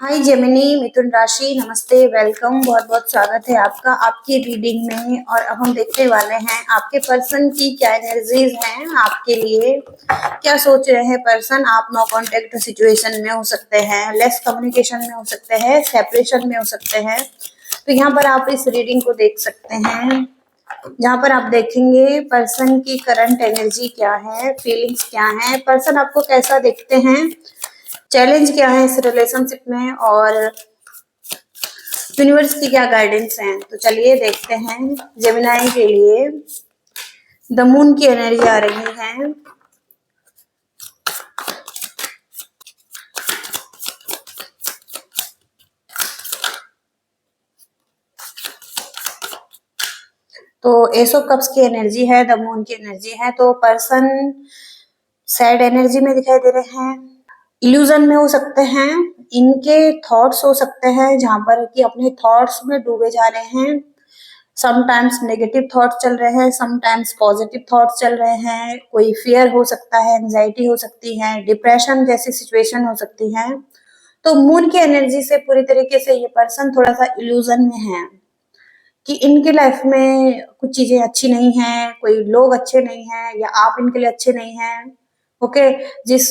हाय Gemini मिथुन राशि, नमस्ते, welcome. बहुत बहुत स्वागत है आपका आपकी रीडिंग में। और अब हम देखने वाले हैं आपके पर्सन की क्या एनर्जीज हैं आपके लिए, क्या सोच रहे हैं पर्सन। आप नो कांटेक्ट सिचुएशन में हो सकते हैं, लेस कम्युनिकेशन में हो सकते हैं, सेपरेशन में हो सकते हैं। तो यहाँ पर आप इस रीडिंग को देख सकते हैं, जहाँ पर आप देखेंगे पर्सन की करंट एनर्जी क्या है, फीलिंग्स क्या है, पर्सन आपको कैसा देखते हैं, चैलेंज क्या है इस रिलेशनशिप में, और यूनिवर्स की क्या गाइडेंस है। तो चलिए देखते हैं जेमिनाई के लिए द मून की एनर्जी आ रही है। तो एस ऑफ कप्स की एनर्जी है, द मून की एनर्जी है। तो पर्सन सैड एनर्जी में दिखाई दे रहे हैं, इल्यूजन में हो सकते हैं, इनके थॉट्स हो सकते हैं जहां पर कि अपने थॉट्स में डूबे जा रहे हैं। समटाइम्स नेगेटिव थॉट्स चल रहे हैं, समटाइम्स पॉजिटिव थॉट्स चल रहे हैं। कोई फियर हो सकता है, एंजाइटी हो सकती है, डिप्रेशन जैसी सिचुएशन हो सकती है। तो मून की एनर्जी से पूरी तरीके से ये पर्सन थोड़ा सा इल्यूजन में है कि इनके लाइफ में कुछ चीजें अच्छी नहीं हैं, कोई लोग अच्छे नहीं हैं, या आप इनके लिए अच्छे नहीं हैं। ओके, जिस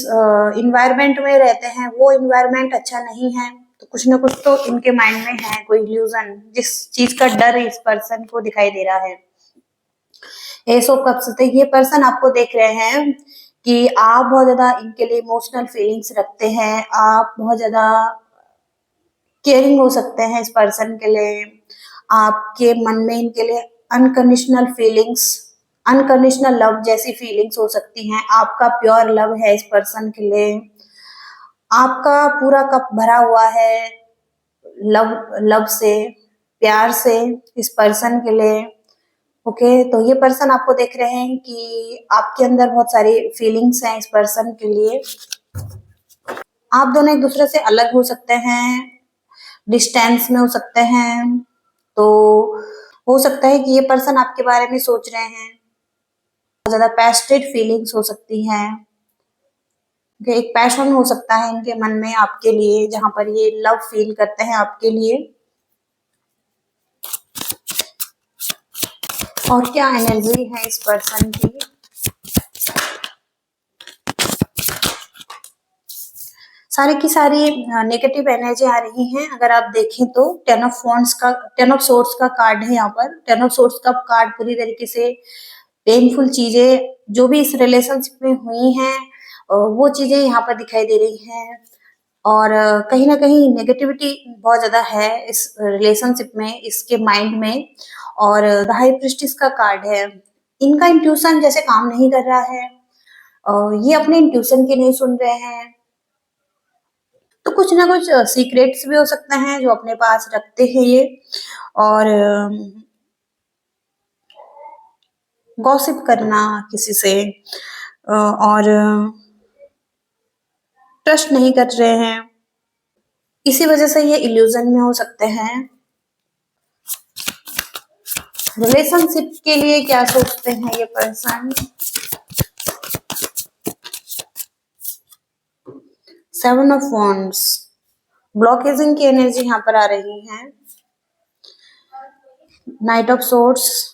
इन्वायरमेंट में रहते हैं वो इन्वायरमेंट अच्छा नहीं है। तो कुछ ना कुछ तो इनके माइंड में है, कोई इल्यूजन, जिस चीज का डर इस पर्सन को दिखाई दे रहा है। एस ऑफ कप्स से ये पर्सन आपको देख रहे हैं कि आप बहुत ज्यादा इनके लिए इमोशनल फीलिंग्स रखते हैं, आप बहुत ज्यादा केयरिंग हो सकते हैं इस पर्सन के लिए। आपके मन में इनके लिए अनकंडीशनल फीलिंग्स, अनकंडीशनल लव जैसी फीलिंग्स हो सकती हैं। आपका प्योर लव है इस पर्सन के लिए, आपका पूरा कप भरा हुआ है लव, लव से, प्यार से इस पर्सन के लिए। ओके, तो ये पर्सन आपको देख रहे हैं कि आपके अंदर बहुत सारी फीलिंग्स हैं इस पर्सन के लिए। आप दोनों एक दूसरे से अलग हो सकते हैं, डिस्टेंस में हो सकते हैं। तो हो सकता है कि ये पर्सन आपके बारे में सोच रहे हैं, बहुत ज्यादा पैस्टेड फीलिंग्स हो सकती हैं। एक पैशन हो सकता है इनके मन में आपके लिए, जहां पर ये लव फील करते हैं आपके लिए। और क्या एनर्जी है इस पर्सन की। सारी की सारी नेगेटिव एनर्जी आ रही हैं। अगर आप देखें तो टेन ऑफ सोर्ड्स का कार्ड है यहाँ पर। टेन ऑफ सोर्ड्स का कार्ड पूरी तरीके से पेनफुल चीजें जो भी इस रिलेशनशिप में हुई हैं, वो चीजें यहाँ पर दिखाई दे रही हैं। और कहीं ना कहीं नेगेटिविटी बहुत ज्यादा है इस रिलेशनशिप में, इसके माइंड में। और द हाई प्रीस्टेस का कार्ड है। इनका इंट्यूशन जैसे काम नहीं कर रहा है, ये अपने इंट्यूशन की नहीं सुन रहे हैं। तो कुछ ना कुछ सीक्रेट्स भी हो सकते हैं जो अपने पास रखते हैं ये। और गॉसिप करना किसी से, और ट्रस्ट नहीं कर रहे हैं, इसी वजह से ये इल्यूजन में हो सकते हैं। रिलेशनशिप के लिए क्या सोचते हैं ये पर्सन। सेवन ऑफ वॉन्ड्स, ब्लॉकेजिंग की एनर्जी यहाँ पर आ रही है। Night of swords,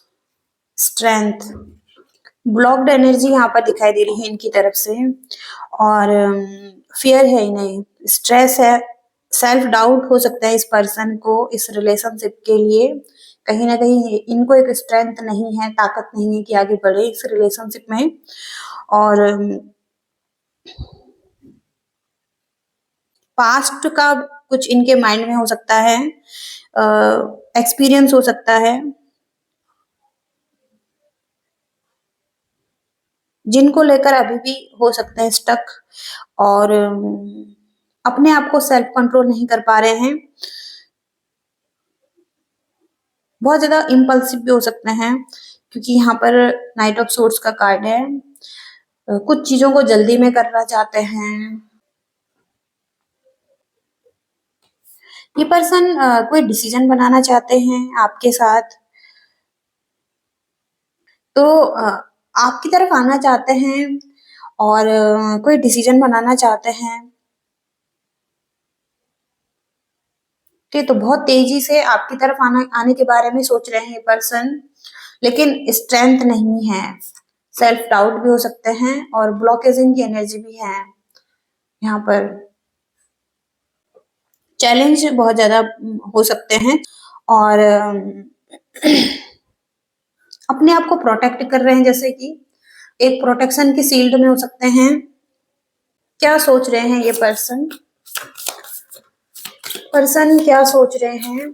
strength, blocked energy यहाँ पर दिखाई दे रही है इनकी तरफ से। और फियर है इन्हें, स्ट्रेस है, सेल्फ डाउट हो सकता है इस पर्सन को इस रिलेशनशिप के लिए। कहीं ना कहीं इनको एक स्ट्रेंथ नहीं है, ताकत नहीं है कि आगे बढ़े इस रिलेशनशिप में। और पास्ट का कुछ इनके माइंड में हो सकता है, एक्सपीरियंस हो सकता है, जिनको लेकर अभी भी हो सकता है स्टक। और अपने आप को सेल्फ कंट्रोल नहीं कर पा रहे हैं, बहुत ज्यादा इम्पल्सिव भी हो सकते हैं, क्योंकि यहाँ पर नाइट ऑफ सोर्ड्स का कार्ड है। कुछ चीजों को जल्दी में करना चाहते हैं ये पर्सन। कोई डिसीजन बनाना चाहते हैं आपके साथ, तो आपकी तरफ आना चाहते हैं, और कोई डिसीजन बनाना चाहते हैं। ठीक, तो बहुत तेजी से आपकी तरफ आने के बारे में सोच रहे हैं ये पर्सन, लेकिन स्ट्रेंथ नहीं है, सेल्फ डाउट भी हो सकते हैं और ब्लॉकेजिंग की एनर्जी भी है यहाँ पर। चैलेंज बहुत ज्यादा हो सकते हैं और अपने आप को प्रोटेक्ट कर रहे हैं, जैसे कि एक प्रोटेक्शन की शील्ड में हो सकते हैं। क्या सोच रहे हैं ये पर्सन, पर्सन क्या सोच रहे हैं?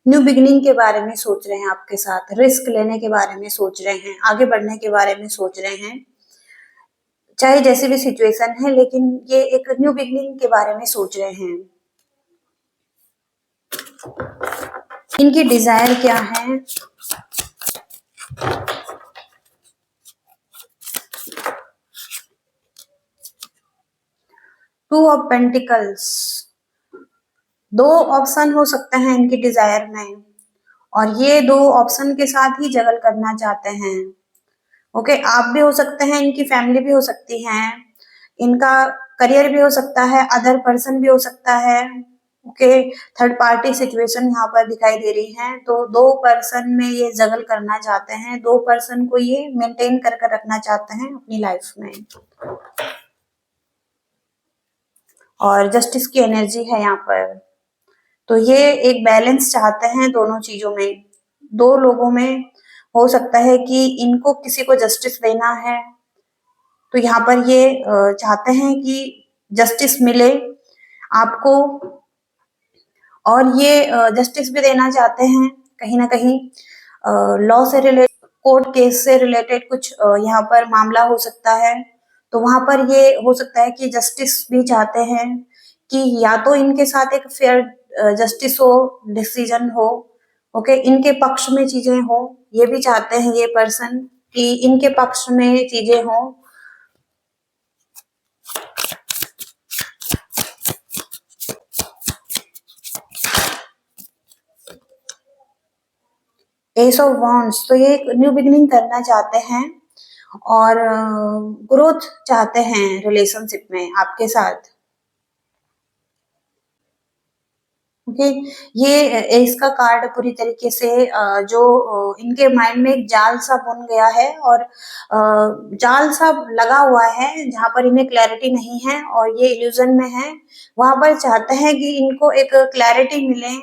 न्यू बिगिनिंग के बारे में सोच रहे हैं आपके साथ, रिस्क लेने के बारे में सोच रहे हैं, आगे बढ़ने के बारे में सोच रहे हैं, चाहे जैसी भी सिचुएशन है, लेकिन ये एक न्यू बिगिनिंग के बारे में सोच रहे हैं। इनकी डिजायर क्या है? टू ऑफ पेंटिकल्स, दो ऑप्शन हो सकते हैं इनकी डिजायर में और ये दो ऑप्शन के साथ ही जगल करना चाहते हैं। ओके, आप भी हो सकते हैं, इनकी फैमिली भी हो सकती है, इनका करियर भी हो सकता है, अदर पर्सन भी हो सकता है। ओके, थर्ड पार्टी सिचुएशन यहाँ पर दिखाई दे रही है। तो दो पर्सन में ये जगल करना चाहते हैं, दो पर्सन को ये मेंटेन कर रखना चाहते हैं अपनी लाइफ में और जस्टिस की एनर्जी है यहाँ पर। तो ये एक बैलेंस चाहते हैं दोनों चीजों में, दो लोगों में हो सकता है कि इनको किसी को जस्टिस देना है, तो यहाँ पर ये चाहते हैं कि जस्टिस मिले आपको और ये जस्टिस भी देना चाहते हैं कहीं ना कहीं लॉ से रिलेटेड, कोर्ट केस से रिलेटेड कुछ यहाँ पर मामला हो सकता है। तो वहां पर ये हो सकता है कि जस्टिस भी चाहते हैं कि या तो इनके साथ एक फेयर जस्टिस हो, डिसीजन हो, ओके, इनके पक्ष में चीजें हो, ये भी चाहते हैं ये पर्सन कि इनके पक्ष में चीजें हो। एस ऑफ वॉन्ड्स, तो ये एक न्यू बिगिनिंग करना चाहते हैं और ग्रोथ चाहते हैं रिलेशनशिप में आपके साथ। ओके, ये इसका कार्ड पूरी तरीके से जो इनके माइंड में एक जाल सा बुन गया है और जाल सा लगा हुआ है जहां पर इन्हें क्लैरिटी नहीं है और ये इल्यूजन में है। वहां पर चाहते हैं कि इनको एक क्लैरिटी मिले,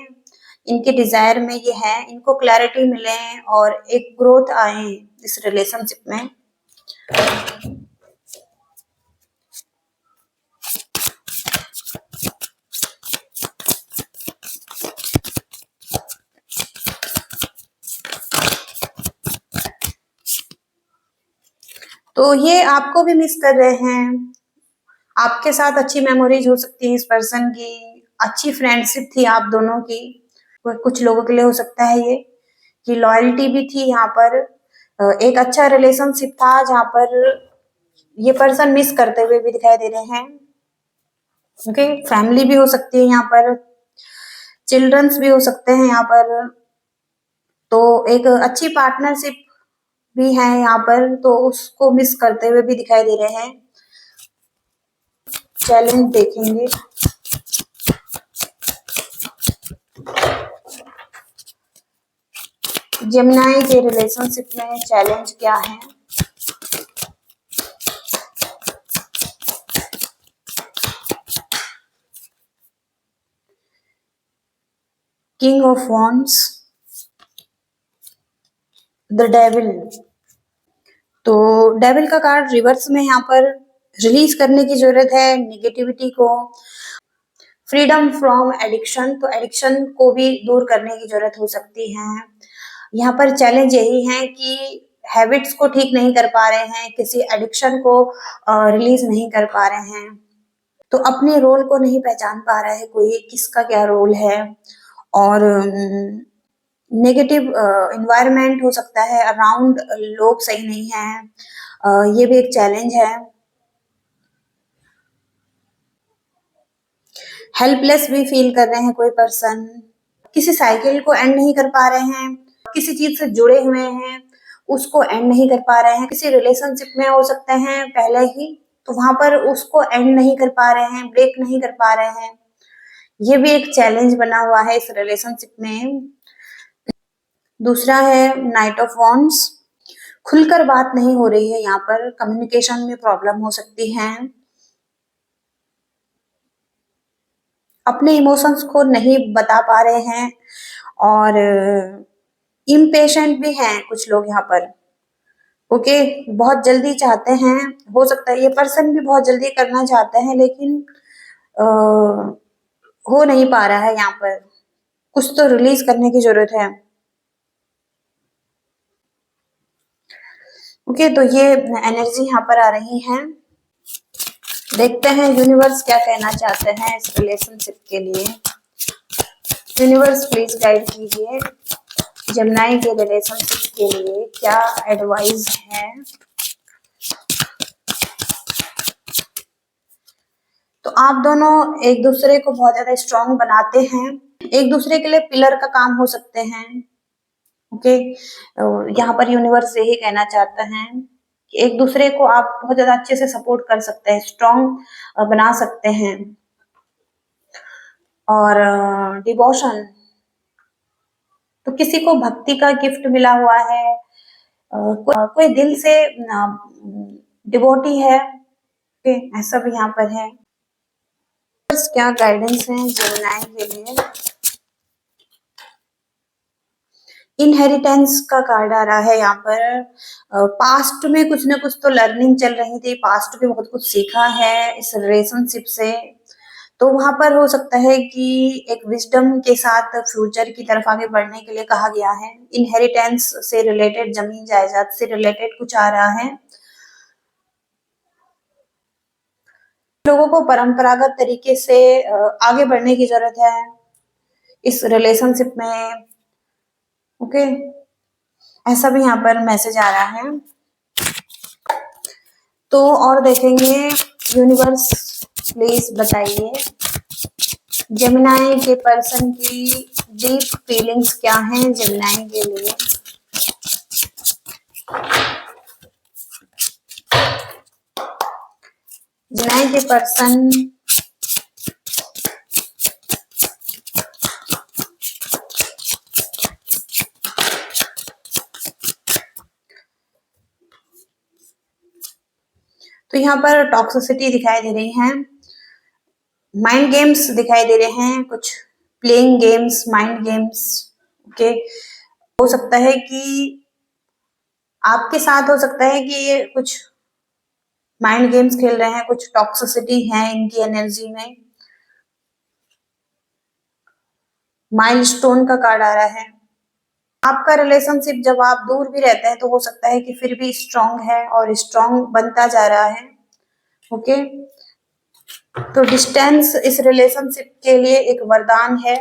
इनके डिजायर में ये है, इनको क्लैरिटी मिले और एक ग्रोथ आए इस रिलेशनशिप में। तो ये आपको भी मिस कर रहे हैं, आपके साथ अच्छी मेमोरीज हो सकती है इस पर्सन की, अच्छी फ्रेंडशिप थी आप दोनों की। कुछ लोगों के लिए हो सकता है ये कि लॉयल्टी भी थी यहाँ पर, एक अच्छा रिलेशनशिप था जहाँ पर ये पर्सन मिस करते हुए भी दिखाई दे रहे हैं। ओके, फैमिली भी हो सकती है यहाँ पर, चिल्ड्रंस भी हो सकते हैं यहाँ पर, तो एक अच्छी पार्टनरशिप भी है यहाँ पर, तो उसको मिस करते हुए भी दिखाई दे रहे हैं। चैलेंज देखेंगे, जेमिनी के रिलेशनशिप में चैलेंज क्या है? King of wands, the devil, तो डेविल का कार्ड रिवर्स में यहाँ पर रिलीज करने की जरूरत है निगेटिविटी को, फ्रीडम फ्रॉम एडिक्शन, तो एडिक्शन को भी दूर करने की जरूरत हो सकती है। यहाँ पर चैलेंज यही है कि हैबिट्स को ठीक नहीं कर पा रहे हैं, किसी एडिक्शन को रिलीज नहीं कर पा रहे हैं, तो अपने रोल को नहीं पहचान पा रहा है कोई, किसका क्या रोल है और नेगेटिव इन्वायरमेंट हो सकता है अराउंड, लोग सही नहीं है, ये भी एक चैलेंज है। हेल्पलेस भी फील कर रहे हैं कोई पर्सन, किसी साइकिल को एंड नहीं कर पा रहे हैं, किसी चीज से जुड़े हुए हैं उसको एंड नहीं कर पा रहे हैं, किसी रिलेशनशिप में हो सकते हैं पहले ही, तो वहां पर उसको एंड नहीं कर पा रहे हैं, ब्रेक नहीं कर पा रहे हैं, ये भी एक चैलेंज बना हुआ है इस रिलेशनशिप में। दूसरा है नाइट ऑफ वॉन्ड्स, खुलकर बात नहीं हो रही है, यहाँ पर कम्युनिकेशन में प्रॉब्लम हो सकती है, अपने इमोशंस को नहीं बता पा रहे हैं, और इम्पेशेंट भी हैं कुछ लोग यहाँ पर। ओके, बहुत जल्दी चाहते हैं, हो सकता है ये पर्सन भी बहुत जल्दी करना चाहते हैं, लेकिन आ, हो नहीं पा रहा है, यहाँ पर कुछ तो रिलीज करने की जरूरत है। ओके, तो ये एनर्जी यहाँ पर आ रही है, देखते हैं यूनिवर्स क्या कहना चाहते हैं इस रिलेशनशिप के लिए। यूनिवर्स प्लीज गाइड कीजिए जेमिनी के रिलेशनशिप के लिए क्या एडवाइस है। तो आप दोनों एक दूसरे को बहुत ज्यादा स्ट्रांग बनाते हैं, एक दूसरे के लिए पिलर का काम हो सकते हैं। ओके, यहाँ पर यूनिवर्स यही कहना चाहता है कि एक दूसरे को आप बहुत ज्यादा अच्छे से सपोर्ट कर सकते हैं, स्ट्रांग बना सकते हैं। और डिवोशन, तो किसी को भक्ति का गिफ्ट मिला हुआ है, कोई दिल से डिवोटी है, ऐसा भी यहाँ पर है। क्या गाइडेंस है जेमिनी के लिए। इनहेरिटेंस का कार्ड आ रहा है यहाँ पर, पास्ट में कुछ ना कुछ तो लर्निंग चल रही थी, पास्ट में बहुत कुछ सीखा है इस रिलेशनशिप से, तो वहां पर हो सकता है कि एक विजडम के साथ फ्यूचर की तरफ आगे बढ़ने के लिए कहा गया है। इनहेरिटेंस से रिलेटेड, जमीन जायदाद से रिलेटेड कुछ आ रहा है। लोगों को परंपरागत तरीके से आगे बढ़ने की जरूरत है इस रिलेशनशिप में। ओके, ऐसा भी यहाँ पर मैसेज आ रहा है। तो और देखेंगे, यूनिवर्स प्लीज बताइए जेमिनी के पर्सन की डीप फीलिंग्स क्या हैं जेमिनी के लिए। जेमिनी के पर्सन तो यहाँ पर टॉक्सिसिटी दिखाई दे रही है, माइंड गेम्स दिखाई दे रहे हैं, कुछ playing games, mind games. Okay, हो सकता है कि आपके साथ हो सकता है कि ये कुछ माइंड गेम्स खेल रहे हैं, कुछ टॉक्सिसिटी है इनकी एनर्जी में। माइलस्टोन का कार्ड आ रहा है, आपका रिलेशनशिप जब आप दूर भी रहते हैं तो हो सकता है कि फिर भी स्ट्रांग है और स्ट्रांग बनता जा रहा है। ओके, तो डिस्टेंस इस रिलेशनशिप के लिए एक वरदान है,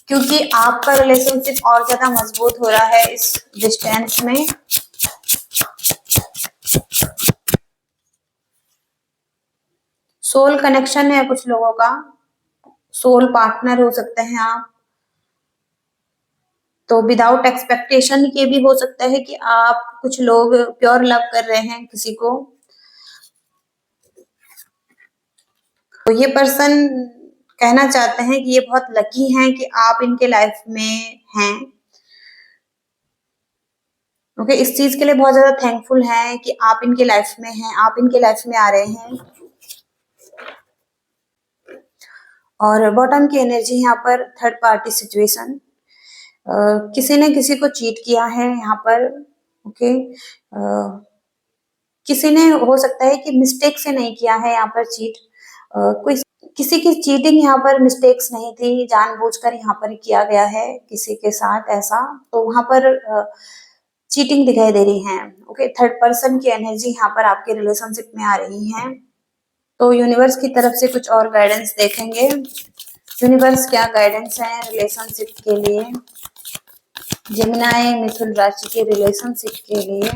क्योंकि आपका रिलेशनशिप और ज्यादा मजबूत हो रहा है इस डिस्टेंस में। सोल कनेक्शन है कुछ लोगों का, सोल पार्टनर हो सकते हैं आप, तो विदाउट एक्सपेक्टेशन के भी हो सकता है कि आप कुछ लोग प्योर लव कर रहे हैं किसी को। तो ये पर्सन कहना चाहते हैं कि ये बहुत लकी हैं कि आप इनके लाइफ में हैं। ओके, इस चीज के लिए बहुत ज्यादा थैंकफुल हैं कि आप इनके लाइफ में हैं, आप इनके लाइफ में आ रहे हैं। और बॉटम की एनर्जी यहाँ पर थर्ड पार्टी सिचुएशन, किसी ने किसी को चीट किया है यहाँ पर। ओके, किसी ने हो सकता है कि मिस्टेक से नहीं किया है यहाँ पर चीट, कोई किसी की चीटिंग यहाँ पर मिस्टेक्स नहीं थी, जानबूझकर यहाँ पर किया गया है किसी के साथ ऐसा, तो वहां पर चीटिंग दिखाई दे रही है। ओके, थर्ड पर्सन की एनर्जी यहाँ पर आपके रिलेशनशिप में आ रही है। तो यूनिवर्स की तरफ से कुछ और गाइडेंस देखेंगे। यूनिवर्स क्या गाइडेंस है रिलेशनशिप के लिए, जेमिनी मिथुन राशि के रिलेशनशिप के लिए,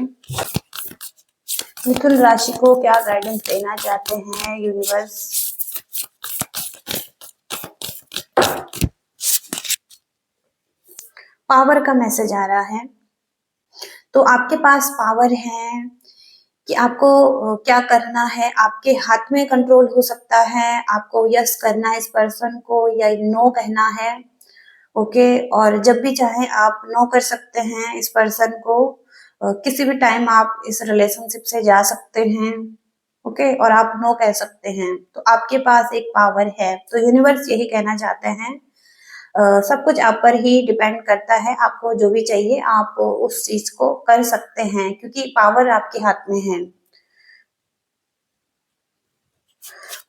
मिथुन राशि को क्या गाइडेंस देना चाहते हैं यूनिवर्स। पावर का मैसेज आ रहा है, तो आपके पास पावर है कि आपको क्या करना है, आपके हाथ में कंट्रोल हो सकता है, आपको यस करना है इस पर्सन को या नो कहना है। ओके, और जब भी चाहे आप नो कर सकते हैं इस पर्सन को, किसी भी टाइम आप इस रिलेशनशिप से जा सकते हैं। ओके, और आप नो कह सकते हैं, तो आपके पास एक पावर है। तो यूनिवर्स यही कहना चाहते हैं, सब कुछ आप पर ही डिपेंड करता है, आपको जो भी चाहिए आप उस चीज को कर सकते हैं क्योंकि पावर आपके हाथ में है।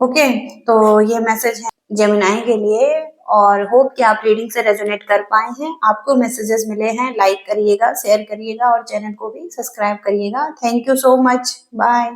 ओके, तो ये मैसेज है जेमिनी के लिए और होप कि आप रीडिंग से रेजोनेट कर पाए हैं। आपको मैसेजेस मिले हैं, लाइक करिएगा, शेयर करिएगा और चैनल को भी सब्सक्राइब करिएगा। Thank you so much, bye.